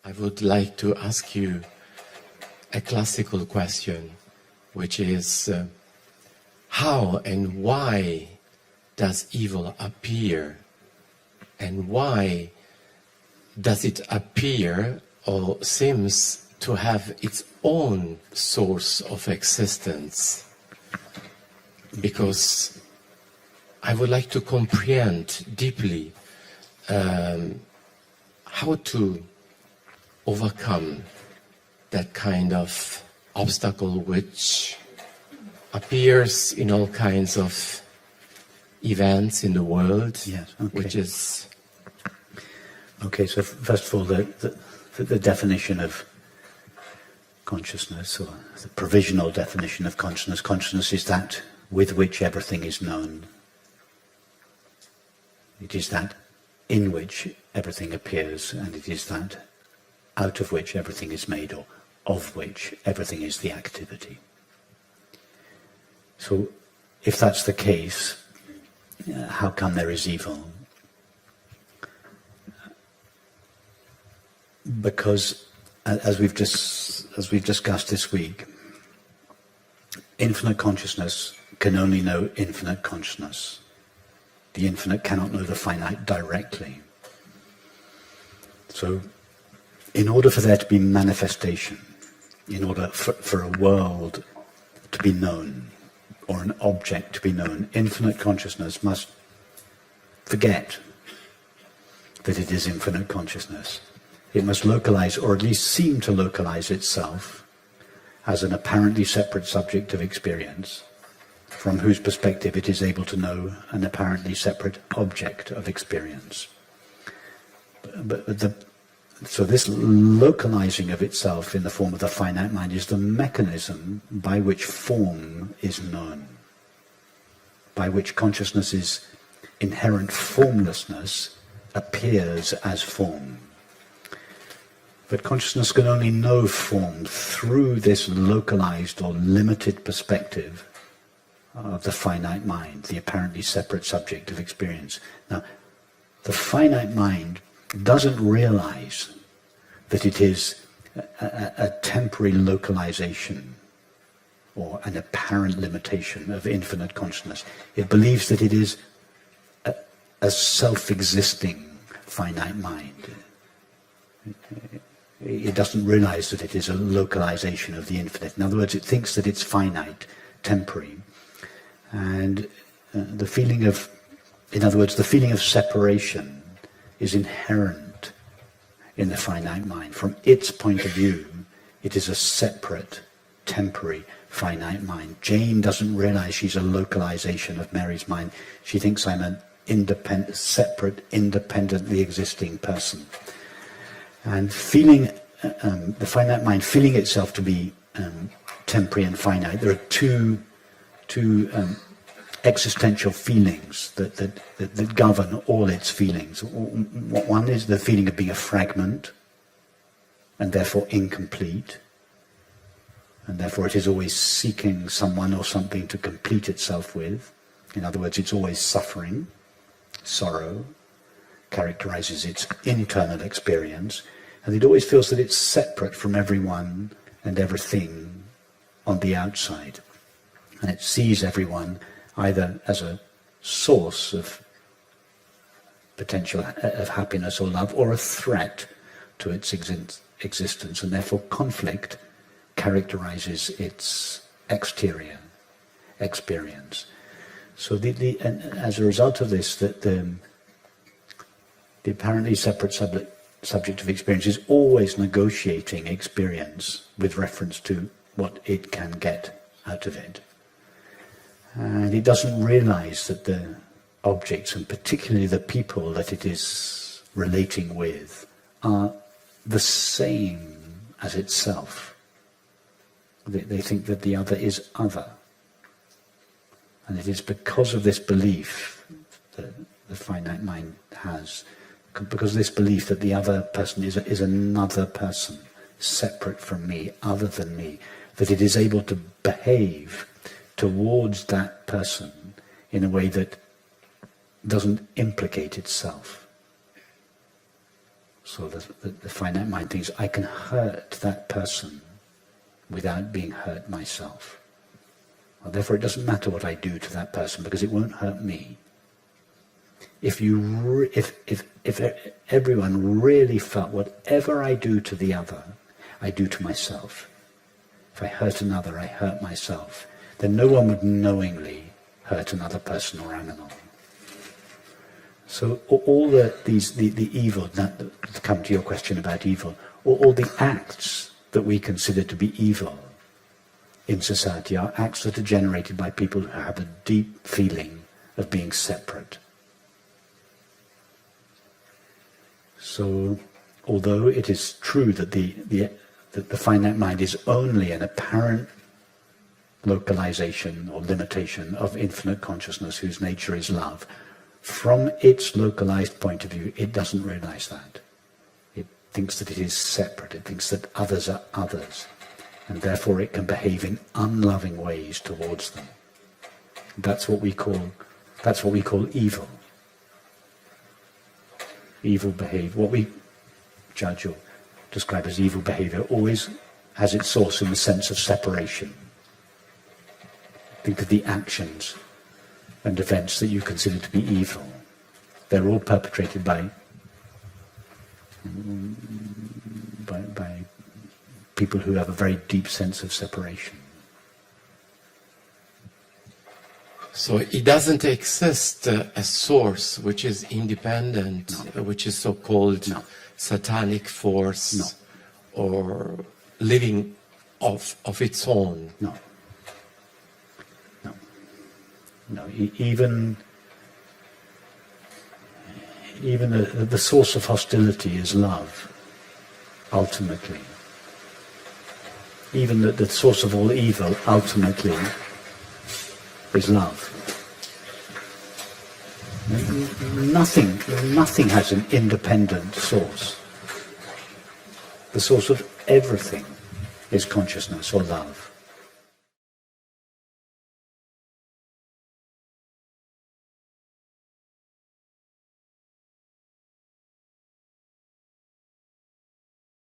I would like to ask you a classical question, which is how and why does evil appear? And why does it appear or seems to have its own source of existence? Because I would like to comprehend deeply how to overcome that kind of obstacle which appears in all kinds of events in the world, yes, okay. Which is... Okay, so first of all, the definition of consciousness, or the provisional definition of consciousness is that with which everything is known. It is that in which everything appears, and it is that out of which everything is made, or of which everything is the activity. So, if that's the case, how come there is evil? Because, as we've discussed this week, infinite consciousness can only know infinite consciousness. The infinite cannot know the finite directly. So, in order for there to be manifestation, in order for a world to be known, or an object to be known, infinite consciousness must forget that it is infinite consciousness. It must localize, or at least seem to localize itself as an apparently separate subject of experience, from whose perspective it is able to know an apparently separate object of experience. So this localizing of itself in the form of the finite mind is the mechanism by which form is known, by which consciousness's inherent formlessness appears as form. But consciousness can only know form through this localized or limited perspective of the finite mind, the apparently separate subject of experience. Now, the finite mind doesn't realize that it is a temporary localization or an apparent limitation of infinite consciousness. It believes that it is a self-existing finite mind. It doesn't realize that it is a localization of the infinite. In other words, it thinks that it's finite, temporary. And the feeling of separation is inherent in the finite mind. From its point of view, it is a separate, temporary, finite mind. Jane doesn't realize she's a localization of Mary's mind. She thinks I'm an independent, separate, independently existing person. And the finite mind feeling itself to be temporary and finite, there are two existential feelings that govern all its feelings. One is the feeling of being a fragment, and therefore incomplete, and therefore it is always seeking someone or something to complete itself with. In other words, it's always suffering. Sorrow characterizes its internal experience, and it always feels that it's separate from everyone and everything on the outside. And it sees everyone either as a source of potential of happiness or love, or a threat to its existence, and therefore conflict characterizes its exterior experience. So and as a result of this, the apparently separate subject of experience is always negotiating experience with reference to what it can get out of it. And it doesn't realize that the objects, and particularly the people that it is relating with, are the same as itself. They think that the other is other. And it is because of this belief that the finite mind has, because of this belief that the other person is another person, separate from me, other than me, that it is able to behave towards that person in a way that doesn't implicate itself. So the finite mind thinks, I can hurt that person without being hurt myself. Well, therefore, it doesn't matter what I do to that person because it won't hurt me. If everyone really felt whatever I do to the other, I do to myself. If I hurt another, I hurt myself. Then no one would knowingly hurt another person or animal. So all the evil, that to come to your question about evil, all the acts that we consider to be evil in society are acts that are generated by people who have a deep feeling of being separate. So, although it is true that the finite mind is only an apparent localization or limitation of infinite consciousness whose nature is love, from its localized point of view, it doesn't realize that. It thinks that it is separate. It thinks that others are others, and therefore it can behave in unloving ways towards them. That's what we call evil. Evil behavior, what we judge or describe as evil behavior, always has its source in the sense of separation. Think of the actions and events that you consider to be evil. They're all perpetrated by people who have a very deep sense of separation. So it doesn't exist a source which is independent, which is so-called satanic force or living of its own. No, even the source of hostility is love, ultimately. Even the source of all evil, ultimately, is love. Nothing has an independent source. The source of everything is consciousness or love.